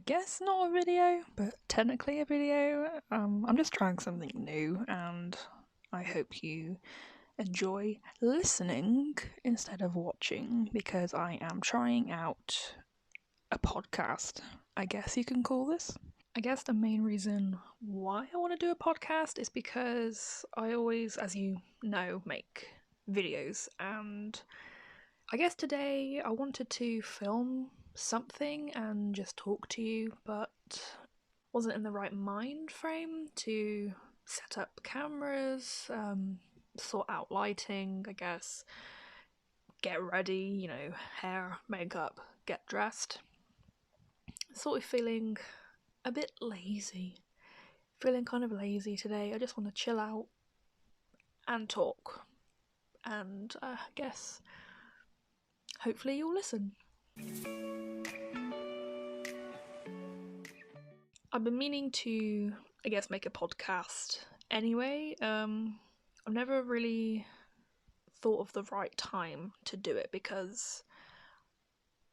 guess not a video, but technically a video. I'm just trying something new, and I hope you enjoy listening instead of watching, because I am trying out a podcast, I guess you can call this. I guess the main reason why I want to do a podcast is because I always, as you know, make videos, and I guess today I wanted to film something and just talk to you, but wasn't in the right mind frame to set up cameras, sort out lighting, I guess, get ready, hair, makeup, get dressed. Sort of feeling a bit lazy. Feeling kind of lazy today. I just want to chill out and talk. And I guess hopefully you'll listen. I've been meaning to, I guess, make a podcast anyway. I've never really thought of the right time to do it because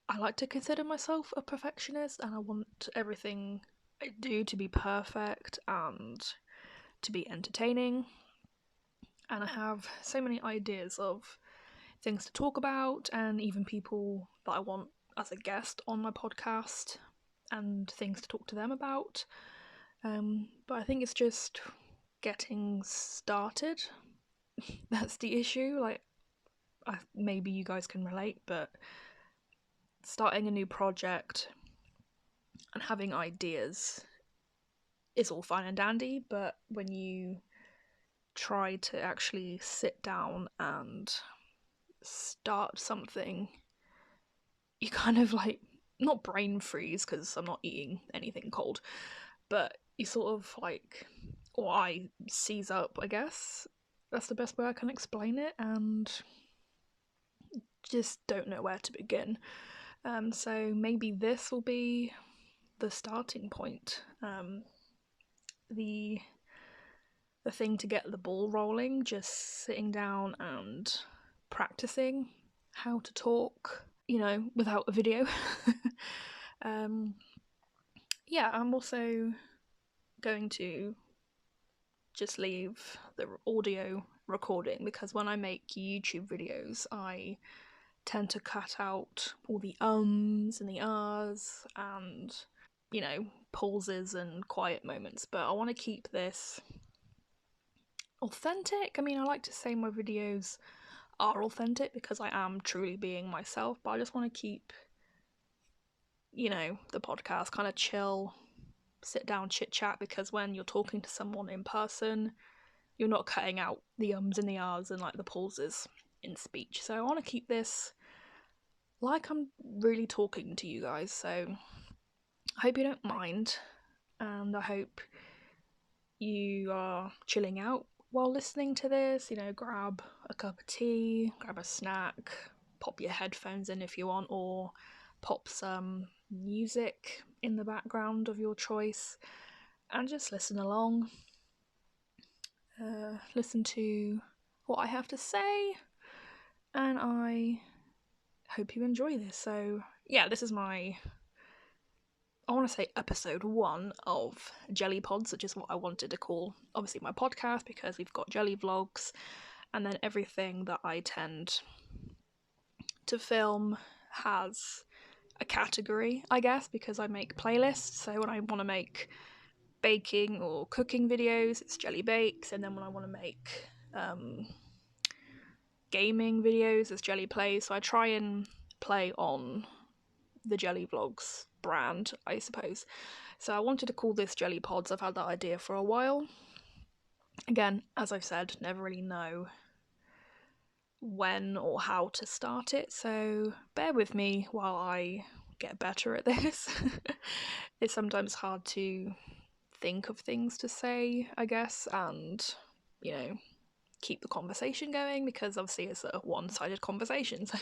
I like to consider myself a perfectionist and I want everything I do to be perfect and to be entertaining. And I have so many ideas of things to talk about and even people that I want as a guest on my podcast and things to talk to them about. But I think it's just getting started. That's the issue. Maybe you guys can relate, but starting a new project and having ideas is all fine and dandy, but when you try to actually sit down and start something, you kind of not brain freeze because I'm not eating anything cold, but you sort of or I seize up, I guess. That's the best way I can explain it, and just don't know where to begin. So maybe this will be the starting point. The thing to get the ball rolling, just sitting down and practicing how to talk, without a video. Yeah, I'm also going to just leave the audio recording because when I make YouTube videos, I tend to cut out all the ums and the ahs and, pauses and quiet moments. But I want to keep this authentic. I mean, I like to say my videos are authentic because I am truly being myself, but I just want to keep, the podcast kind of chill, sit down, chit chat, because when you're talking to someone in person, you're not cutting out the ums and the ahs and the pauses in speech. So I want to keep this like I'm really talking to you guys. So I hope you don't mind, and I hope you are chilling out while listening to this. Grab a cup of tea, grab a snack, pop your headphones in if you want, or pop some music in the background of your choice and just listen along. Listen to what I have to say, and I hope you enjoy this. So yeah, this is I want to say episode 1 of JelliPods, which is what I wanted to call obviously my podcast, because we've got JelliVlogs and then everything that I tend to film has a category, I guess, because I make playlists. So when I want to make baking or cooking videos, it's Jelly Bakes, and then when I want to make gaming videos, it's Jelly Plays. So I try and play on the JelliVlogs brand, I suppose. So I wanted to call this JelliPods. I've had that idea for a while. Again, as I've said, never really know when or how to start it, so bear with me while I get better at this. It's sometimes hard to think of things to say, I guess, and, keep the conversation going, because obviously it's a one-sided conversation. So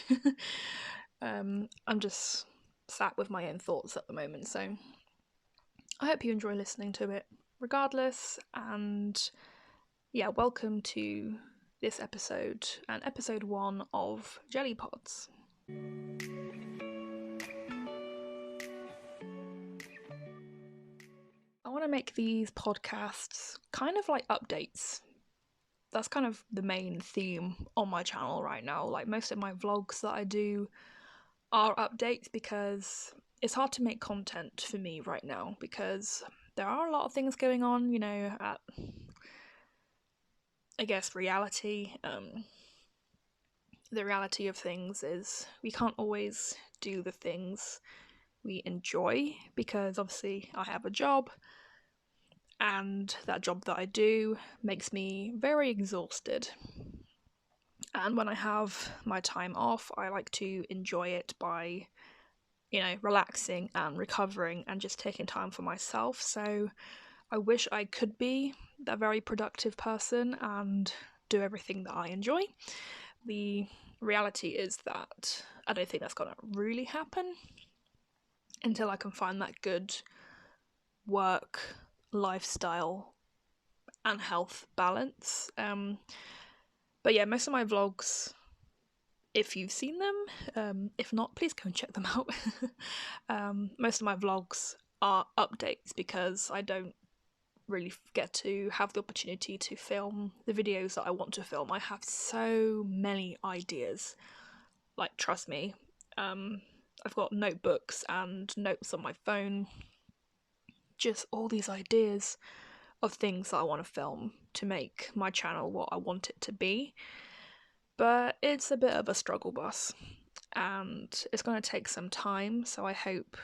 I'm just sat with my own thoughts at the moment, so I hope you enjoy listening to it regardless. And yeah, welcome to this episode, and episode 1 of JelliPods. want to make these podcasts kind of like updates. That's kind of the main theme on my channel right now. Like most of my vlogs that I do are updates because it's hard to make content for me right now because there are a lot of things going on, you know, at, I guess, reality. The reality of things is we can't always do the things we enjoy because obviously I have a job and that job that I do makes me very exhausted. And when I have my time off, I like to enjoy it by, you know, relaxing and recovering and just taking time for myself. So I wish I could be that very productive person and do everything that I enjoy. The reality is that I don't think that's going to really happen until I can find that good work, lifestyle, and health balance. But yeah, most of my vlogs, if you've seen them, if not, please go and check them out. Most of my vlogs are updates because I don't really get to have the opportunity to film the videos that I want to film. I have so many ideas, like, trust me. I've got notebooks and notes on my phone, just all these ideas of things that I want to film to make my channel what I want it to be. But it's a bit of a struggle bus and it's going to take some time, so I hope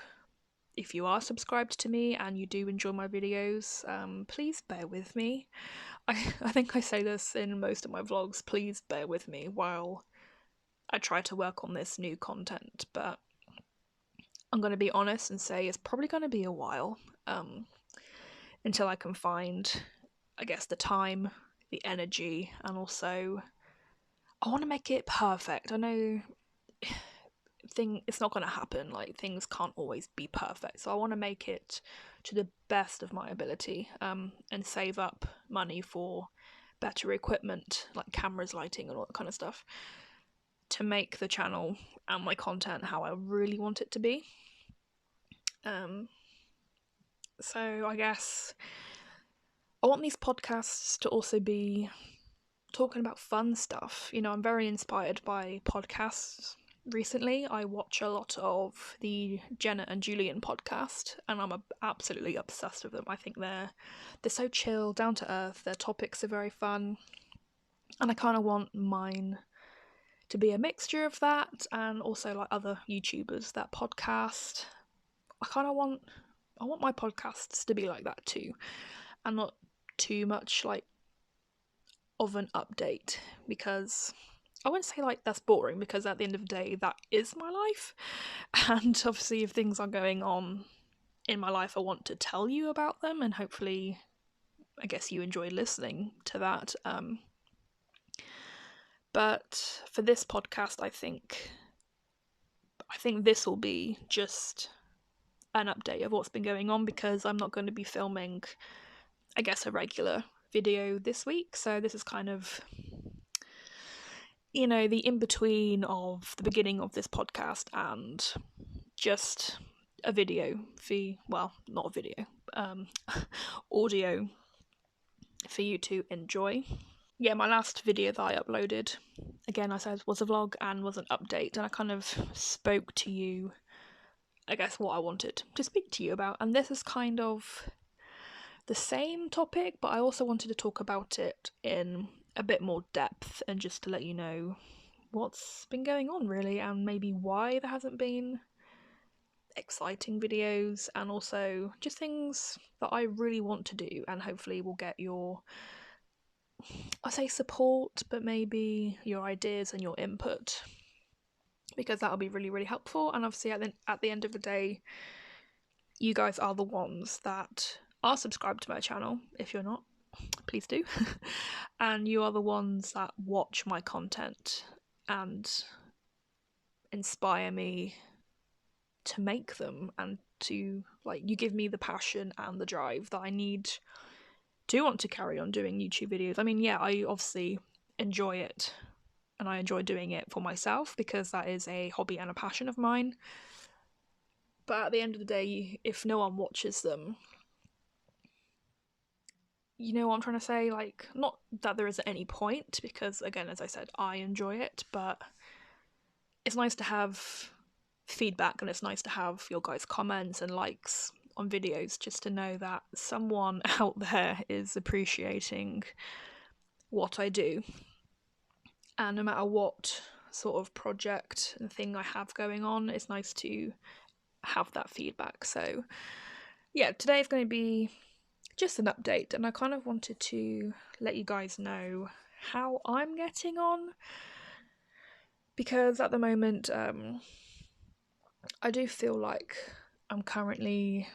if you are subscribed to me and you do enjoy my videos, please bear with me. I think I say this in most of my vlogs, please bear with me while I try to work on this new content, but I'm going to be honest and say it's probably going to be a while until I can find, I guess, the time, the energy, and also I want to make it perfect. I know it's not going to happen, like things can't always be perfect, so I want to make it to the best of my ability, and save up money for better equipment like cameras, lighting, and all that kind of stuff to make the channel and my content how I really want it to be. So I guess I want these podcasts to also be talking about fun stuff. You know, I'm very inspired by podcasts. Recently, I watch a lot of the Jenna and Julian podcast, and I'm absolutely obsessed with them. I think they're so chill, down to earth. Their topics are very fun, and I kind of want mine to be a mixture of that, and also like other YouTubers that podcast. I want my podcasts to be like that too, and not too much like of an update, because I wouldn't say like that's boring, because at the end of the day that is my life, and obviously if things are going on in my life I want to tell you about them, and hopefully I guess you enjoy listening to that. But for this podcast I think this will be just an update of what's been going on, because I'm not going to be filming, I guess, a regular video this week, so this is kind of, you know, the in-between of the beginning of this podcast and just a video well, not a video, audio for you to enjoy. Yeah, my last video that I uploaded, again I said, was a vlog and was an update, and I kind of spoke to you, I guess, what I wanted to speak to you about, and this is kind of the same topic, but I also wanted to talk about it in a bit more depth and just to let you know what's been going on really, and maybe why there hasn't been exciting videos, and also just things that I really want to do, and hopefully will get your, I say support, but maybe your ideas and your input, because that'll be really, really helpful. And obviously at the end of the day, you guys are the ones that are subscribed to my channel. If you're not, please do. And you are the ones that watch my content and inspire me to make them, and to, like, you give me the passion and the drive that I need to want to carry on doing YouTube videos. I mean, yeah, I obviously enjoy it, and I enjoy doing it for myself because that is a hobby and a passion of mine. But at the end of the day, if no one watches them, you know what I'm trying to say? Like, not that there isn't any point, because again, as I said, I enjoy it, but it's nice to have feedback, and it's nice to have your guys' comments and likes on videos, just to know that someone out there is appreciating what I do. And no matter what sort of project and thing I have going on, it's nice to have that feedback. So yeah, today is going to be just an update, and I kind of wanted to let you guys know how I'm getting on, because at the moment I do feel like I'm currently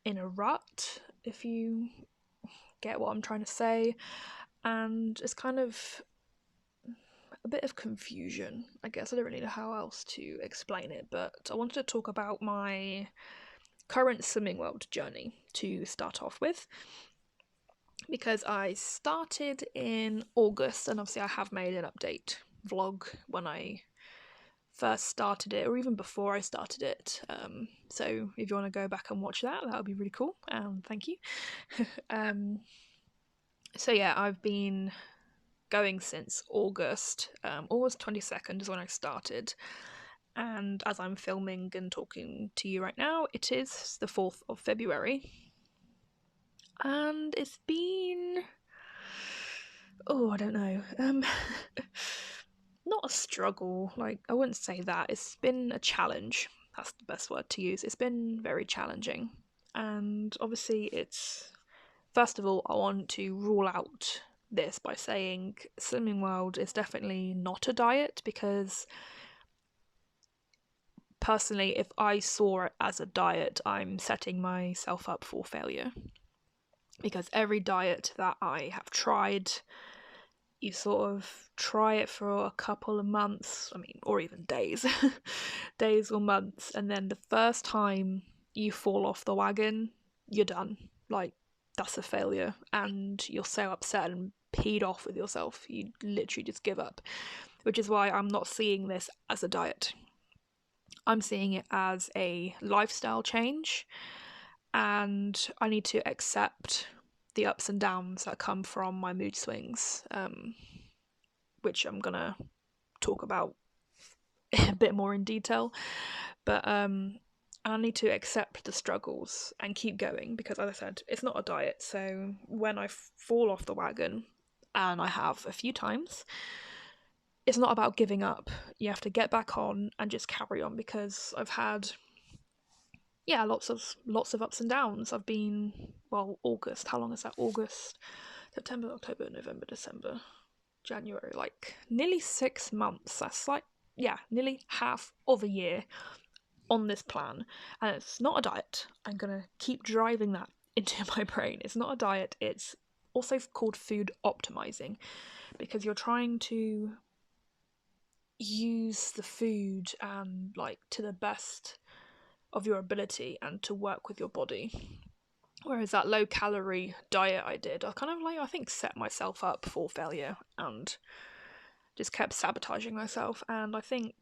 in a rut, if you get what I'm trying to say, and it's kind of a bit of confusion, I guess. I don't really know how else to explain it, but I wanted to talk about my current swimming world journey to start off with, because I started in August, and obviously I have made an update vlog when I first started it, or even before I started it, so if you want to go back and watch that, that would be really cool, thank you. So yeah, I've been going since August. August 22nd is when I started, and as I'm filming and talking to you right now, it is the 4th of February, and it's been, I don't know, not a struggle, like, I wouldn't say that. It's been a challenge, that's the best word to use. It's been very challenging, and obviously it's, first of all, I want to rule out this by saying Slimming World is definitely not a diet, because personally, if I saw it as a diet, I'm setting myself up for failure. Because every diet that I have tried, you sort of try it for a couple of months, or even days, days or months, and then the first time you fall off the wagon, you're done. Like, that's a failure, and you're so upset and peed off with yourself, you literally just give up. Which is why I'm not seeing this as a diet. I'm seeing it as a lifestyle change, and I need to accept the ups and downs that come from my mood swings, which I'm gonna talk about a bit more in detail, but I need to accept the struggles and keep going, because as I said, it's not a diet. So when I fall off the wagon, and I have a few times, it's not about giving up. You have to get back on and just carry on, because I've had, yeah, lots of ups and downs. I've been, well, August, how long is that? August, September, October, November, December, January, like nearly 6 months. That's like, yeah, nearly half of a year on this plan, and it's not a diet. I'm gonna keep driving that into my brain. It's not a diet. It's also called food optimizing, because you're trying to use the food like to the best of your ability and to work with your body. Whereas that low calorie diet I did, I kind of like, I think, set myself up for failure and just kept sabotaging myself. And I think,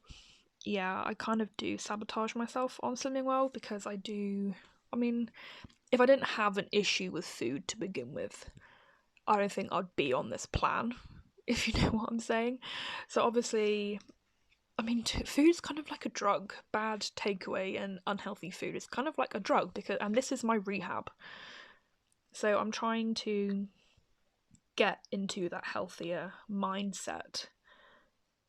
yeah, I kind of do sabotage myself on Slimming World, because I do, if I didn't have an issue with food to begin with, I don't think I'd be on this plan, if you know what I'm saying. So obviously, food's kind of like a drug. Bad takeaway and unhealthy food is kind of like a drug, and this is my rehab. So I'm trying to get into that healthier mindset.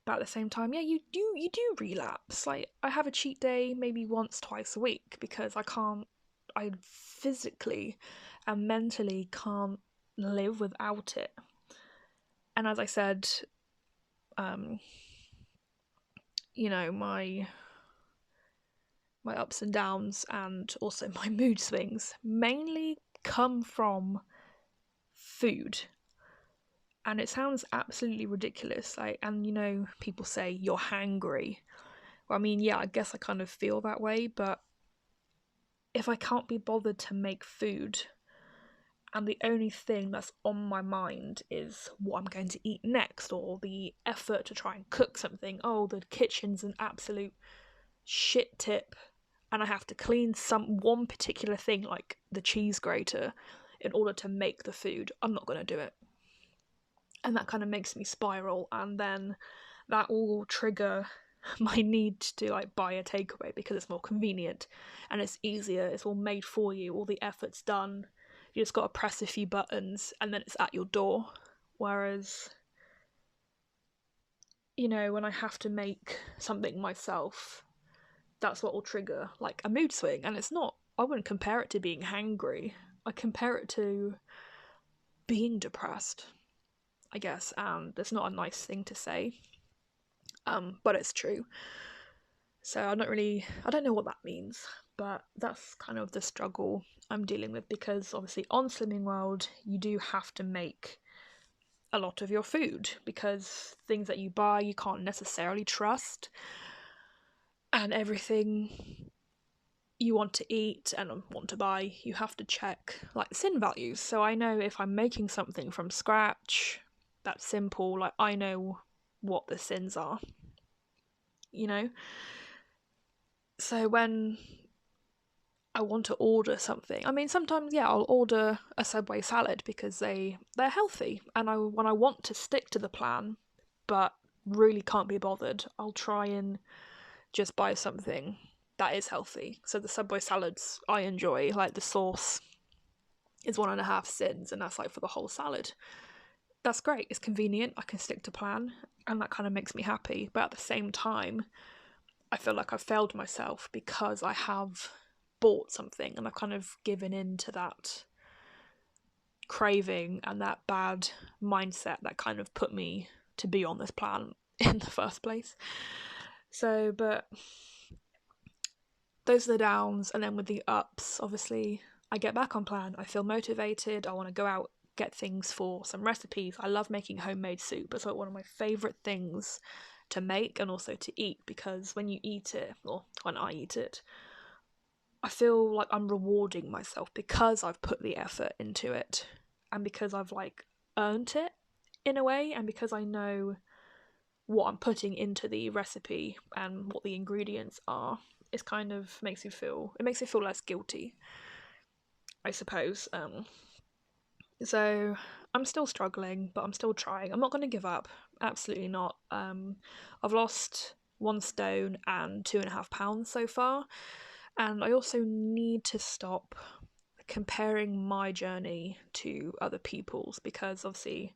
But at the same time, yeah, you do relapse. Like, I have a cheat day maybe once, twice a week, because I physically and mentally can't live without it. And as I said, my ups and downs and also my mood swings mainly come from food. And it sounds absolutely ridiculous, like, and people say you're hangry. Well, yeah, I guess I kind of feel that way, but if I can't be bothered to make food, and the only thing that's on my mind is what I'm going to eat next, or the effort to try and cook something, the kitchen's an absolute shit tip, and I have to clean one particular thing, like the cheese grater, in order to make the food, I'm not going to do it. And that kind of makes me spiral, and then that will trigger my need to like buy a takeaway because it's more convenient and it's easier, it's all made for you, all the effort's done, you just got to press a few buttons and then it's at your door. Whereas, you know, when I have to make something myself, that's what will trigger like a mood swing. And it's not, I wouldn't compare it to being hangry, I compare it to being depressed, I guess. And it's not a nice thing to say, but it's true. So I don't know what that means, but that's kind of the struggle I'm dealing with, because obviously on Slimming World you do have to make a lot of your food because things that you buy you can't necessarily trust, and everything you want to eat and want to buy you have to check like the sin values. So I know if I'm making something from scratch that's simple, like I know what the sins are, you know. So when I want to order something, I mean, sometimes, yeah, I'll order a Subway salad because they're healthy, and when I want to stick to the plan, but really can't be bothered, I'll try and just buy something that is healthy. So the Subway salads I enjoy, like the sauce is 1.5 sins, and that's like for the whole salad. That's great, it's convenient, I can stick to plan, and that kind of makes me happy. But at the same time, I feel like I've failed myself because I have bought something and I've kind of given in to that craving and that bad mindset that kind of put me to be on this plan in the first place. So, but those are the downs, and then with the ups, obviously, I get back on plan. I feel motivated. I want to go out, get things for some recipes. I love making homemade soup. It's like one of my favourite things to make and also to eat, because when you eat it, or when I eat it, I feel like I'm rewarding myself because I've put the effort into it and because I've like earned it in a way, and because I know what I'm putting into the recipe and what the ingredients are. It kind of makes me feel less guilty, I suppose. So I'm still struggling, but I'm still trying. I'm not going to give up. Absolutely not. I've lost 1 stone and 2.5 pounds so far, and I also need to stop comparing my journey to other people's, because obviously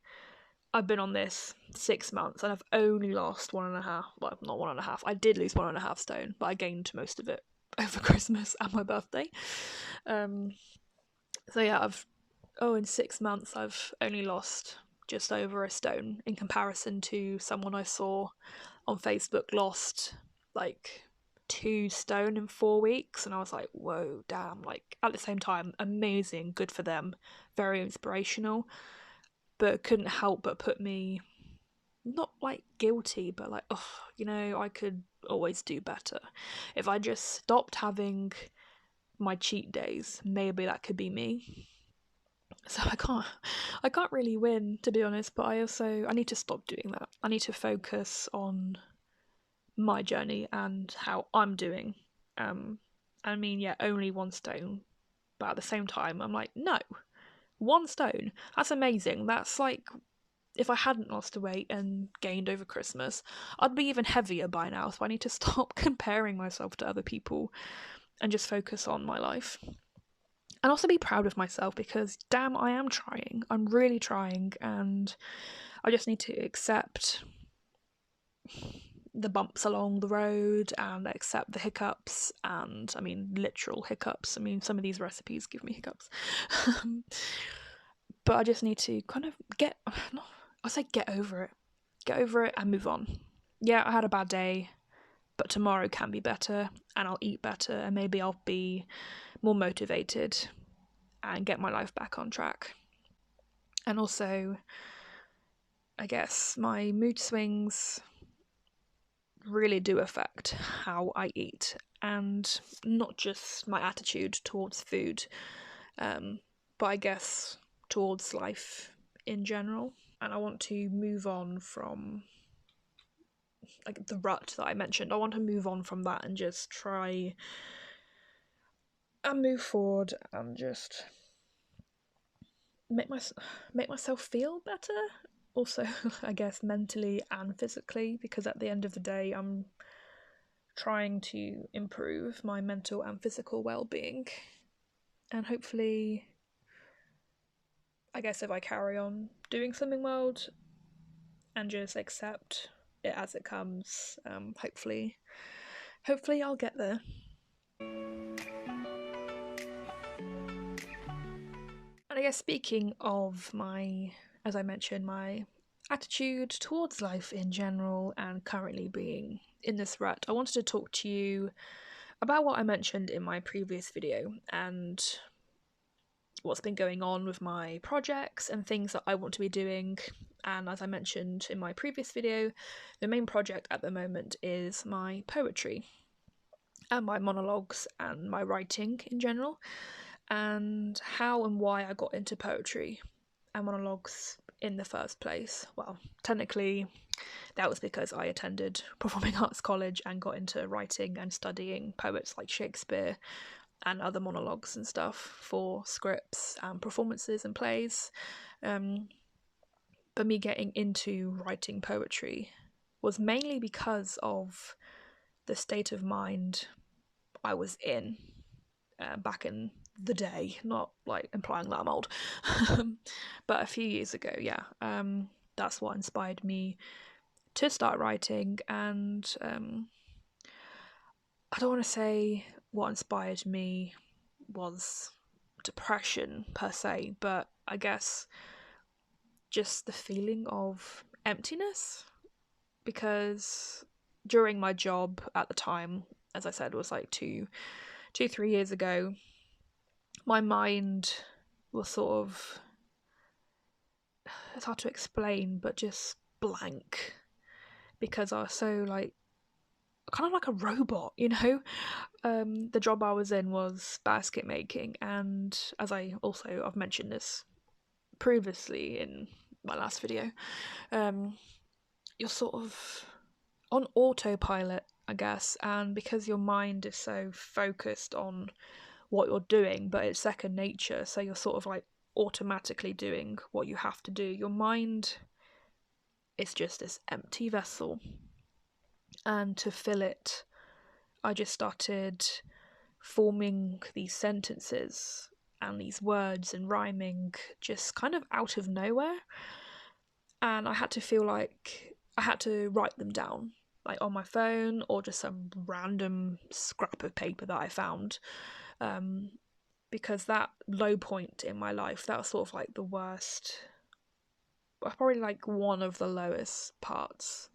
I've been on this 6 months and I've only lost 1.5. Well, not 1.5. I did lose 1.5 stone, but I gained most of it over Christmas and my birthday. So yeah, in 6 months I've only lost just over a stone in comparison to someone I saw on Facebook lost like 2 stone in 4 weeks, and I was like, whoa, damn. Like, at the same time, amazing, good for them, very inspirational, but couldn't help but put me not like guilty, but like, oh, you know, I could always do better. If I just stopped having my cheat days, maybe that could be me. So I can't really win, to be honest, but I need to stop doing that. I need to focus on my journey and how I'm doing. I mean, yeah, only 1 stone, but at the same time, I'm like, no, 1 stone, that's amazing. That's like, if I hadn't lost the weight and gained over Christmas, I'd be even heavier by now. So I need to stop comparing myself to other people and just focus on my life. And also be proud of myself, because damn, I am trying. I'm really trying, and I just need to accept the bumps along the road and accept the hiccups, and I mean literal hiccups. I mean, some of these recipes give me hiccups. But I just need to kind of get over it and move on. Yeah, I had a bad day, but tomorrow can be better, and I'll eat better, and maybe I'll be more motivated and get my life back on track. And also, I guess my mood swings really do affect how I eat, and not just my attitude towards food, but I guess towards life in general. And I want to move on from like the rut that I mentioned. I want to move on from that and just try and move forward and just make myself feel better. Also, I guess mentally and physically, because at the end of the day, I'm trying to improve my mental and physical well-being. And hopefully, I guess if I carry on doing Slimming World and just accept it as it comes, hopefully I'll get there. And I guess speaking of as I mentioned, my attitude towards life in general and currently being in this rut, I wanted to talk to you about what I mentioned in my previous video and what's been going on with my projects and things that I want to be doing. And as I mentioned in my previous video, the main project at the moment is my poetry and my monologues and my writing in general, and how and why I got into poetry and monologues in the first place. Well, technically, that was because I attended Performing Arts College and got into writing and studying poets like Shakespeare and other monologues and stuff for scripts and performances and plays. But me getting into writing poetry was mainly because of the state of mind I was in back in the day, not like implying that I'm old, but a few years ago, yeah. That's what inspired me to start writing, and I don't want to say what inspired me was depression per se, but I guess just the feeling of emptiness, because during my job at the time, as I said, was like 3 years ago, my mind was sort of, it's hard to explain, but just blank, because I was so like kind of like a robot, you know. The job I was in was basket making, and as I've mentioned this previously in my last video, you're sort of on autopilot, I guess, and because your mind is so focused on what you're doing, but it's second nature, so you're sort of like automatically doing what you have to do. Your mind is just this empty vessel, and to fill it, I just started forming these sentences and these words and rhyming just kind of out of nowhere, and I had to feel like I had to write them down, like on my phone or just some random scrap of paper that I found, because that low point in my life, that was sort of like the worst, probably like one of the lowest parts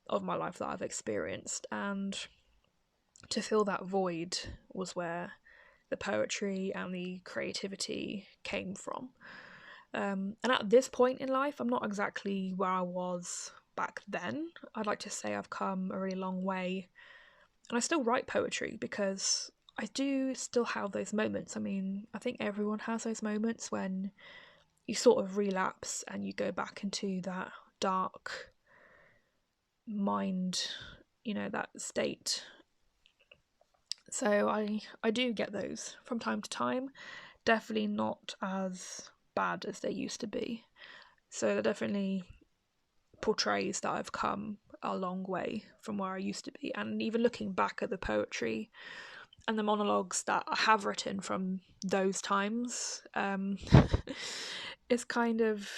of my life that I've experienced, and to fill that void was where the poetry and the creativity came from. And at this point in life, I'm not exactly where I was back then. I'd like to say I've come a really long way, and I still write poetry because I do still have those moments. I mean, I think everyone has those moments when you sort of relapse and you go back into that dark mind, that state. So I do get those from time to time, definitely not as bad as they used to be. So that definitely portrays that I've come a long way from where I used to be. And even looking back at the poetry and the monologues that I have written from those times, it's kind of,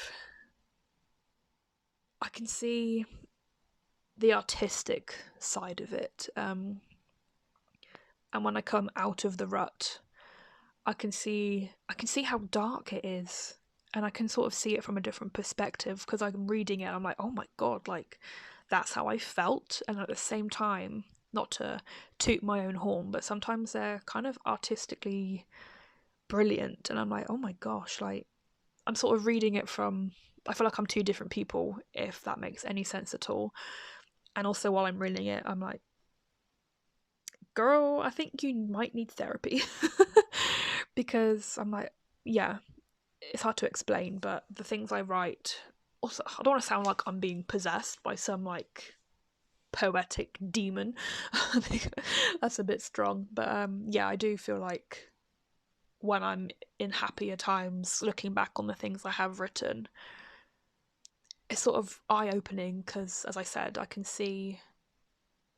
I can see the artistic side of it. And when I come out of the rut, I can see how dark it is, and I can sort of see it from a different perspective, because I'm reading it and I'm like, oh my god, like that's how I felt. And at the same time, not to toot my own horn, but sometimes they're kind of artistically brilliant, and I'm like, oh my gosh, like I'm sort of reading it from, I feel like I'm two different people, if that makes any sense at all. And also while I'm reading it, I'm like, girl, I think you might need therapy. Because I'm like, yeah, it's hard to explain, but the things I write, also, I don't want to sound like I'm being possessed by some like poetic demon. That's a bit strong, but yeah, I do feel like when I'm in happier times, looking back on the things I have written, it's sort of eye-opening because, as I said, I can see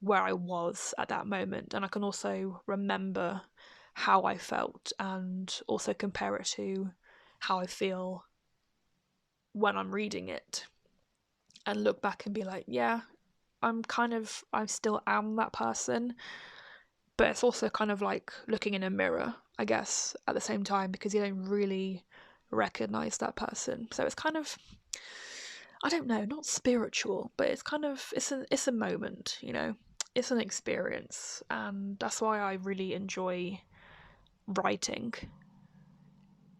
where I was at that moment, and I can also remember how I felt and also compare it to how I feel when I'm reading it, and look back and be like, yeah, I still am that person, but it's also kind of like looking in a mirror, I guess, at the same time, because you don't really recognize that person. So it's kind of, I don't know, not spiritual, but it's kind of, it's a moment, you know, it's an experience, and that's why I really enjoy writing,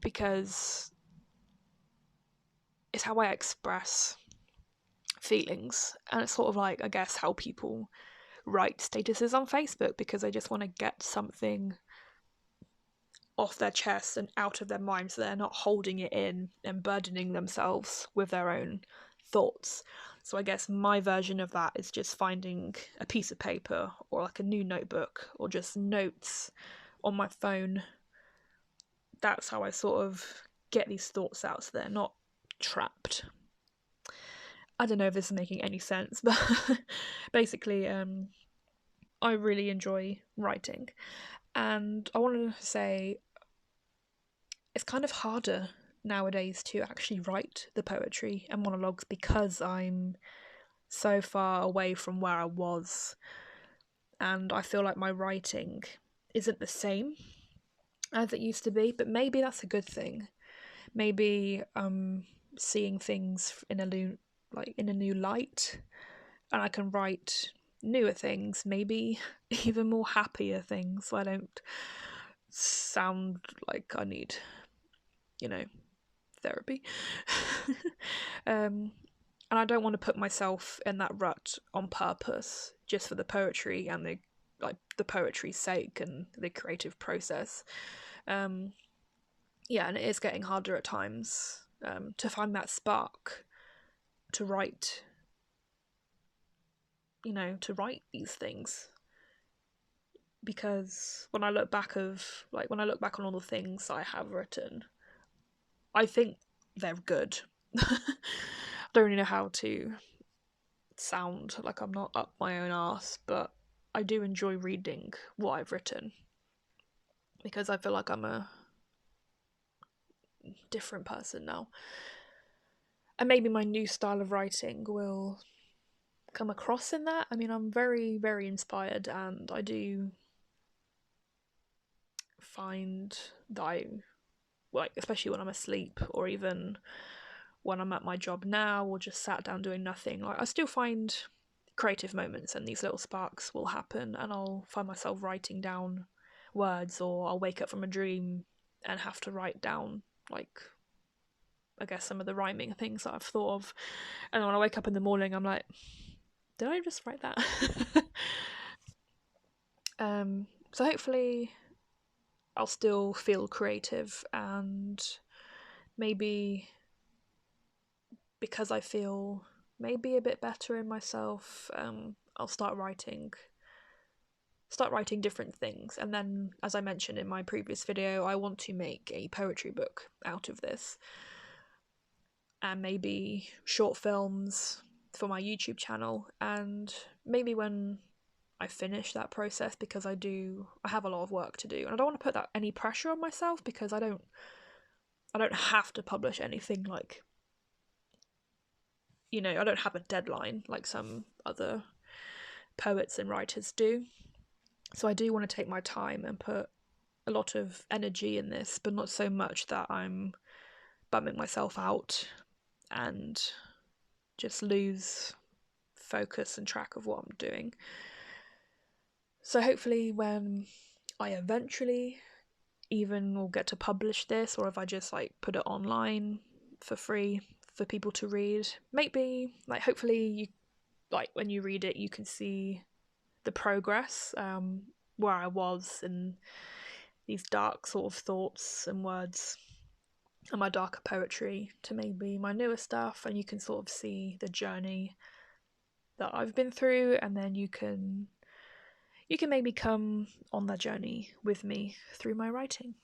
because it's how I express feelings, and it's sort of like, I guess, how people write statuses on Facebook, because they just want to get something off their chest and out of their mind, so they're not holding it in and burdening themselves with their own thoughts. So I guess my version of that is just finding a piece of paper or like a new notebook or just notes on my phone. That's how I sort of get these thoughts out so they're not trapped. I don't know if this is making any sense, but basically, I really enjoy writing. And I wanted to say it's kind of harder nowadays to actually write the poetry and monologues because I'm so far away from where I was, and I feel like my writing isn't the same as it used to be, but maybe that's a good thing. Maybe seeing things in a new light, and I can write newer things, maybe even more happier things, so I don't sound like I need, therapy. And I don't want to put myself in that rut on purpose just for the poetry and the poetry's sake and the creative process. Yeah, and it is getting harder at times to find that spark to write, to write these things. Because when I look back on all the things I have written, I think they're good. I don't really know how to sound like I'm not up my own arse, but I do enjoy reading what I've written because I feel like I'm a different person now. And maybe my new style of writing will come across in that. I mean, I'm very, very inspired, and I do find that especially when I'm asleep or even when I'm at my job now or just sat down doing nothing, I still find creative moments, and these little sparks will happen, and I'll find myself writing down words, or I'll wake up from a dream and have to write down, I guess, some of the rhyming things that I've thought of. And when I wake up in the morning, I'm like, did I just write that? So hopefully I'll still feel creative, and maybe because I feel maybe a bit better in myself, I'll start writing different things. And then, as I mentioned in my previous video, I want to make a poetry book out of this, and maybe short films for my YouTube channel. And maybe when I finish that process, because I have a lot of work to do, and I don't want to put any pressure on myself, because I don't have to publish anything, I don't have a deadline like some other poets and writers do. So I do want to take my time and put a lot of energy in this, but not so much that I'm bumming myself out and just lose focus and track of what I'm doing. So hopefully when I eventually even will get to publish this, or if I just put it online for free for people to read, maybe hopefully you when you read it you can see the progress, where I was in these dark sort of thoughts and words and my darker poetry to maybe my newer stuff, and you can sort of see the journey that I've been through, and then you can maybe come on that journey with me through my writing.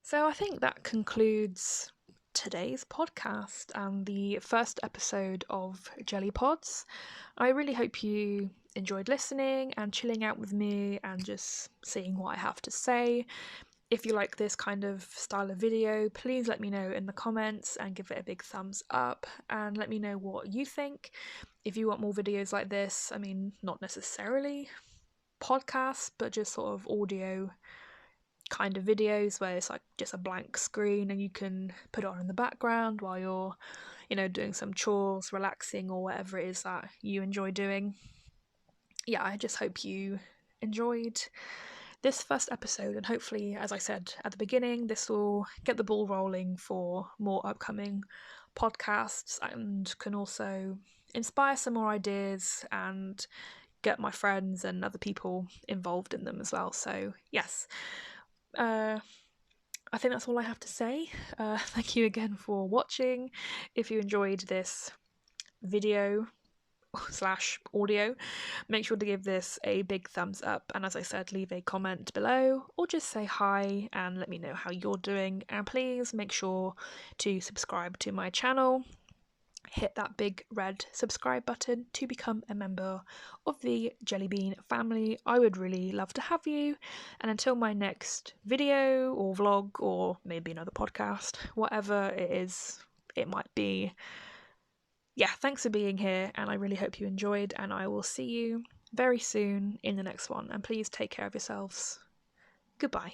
So I think that concludes today's podcast and the first episode of JelliPods. I really hope you enjoyed listening and chilling out with me and just seeing what I have to say. If you like this kind of style of video, please let me know in the comments and give it a big thumbs up and let me know what you think. If you want more videos like this, I mean, not necessarily podcasts, but just sort of audio kind of videos where it's like just a blank screen and you can put it on in the background while you're, doing some chores, relaxing, or whatever it is that you enjoy doing. Yeah, I just hope you enjoyed this first episode, and hopefully, as I said at the beginning, this will get the ball rolling for more upcoming podcasts and can also inspire some more ideas and get my friends and other people involved in them as well. So yes, I think that's all I have to say. Thank you again for watching. If you enjoyed this video / audio, make sure to give this a big thumbs up, and as I said, leave a comment below or just say hi and let me know how you're doing, and please make sure to subscribe to my channel. Hit that big red subscribe button to become a member of the JelliBean family. I would really love to have you. And until my next video or vlog or maybe another podcast, whatever it is, it might be. Yeah, thanks for being here, and I really hope you enjoyed, and I will see you very soon in the next one. And please take care of yourselves. Goodbye.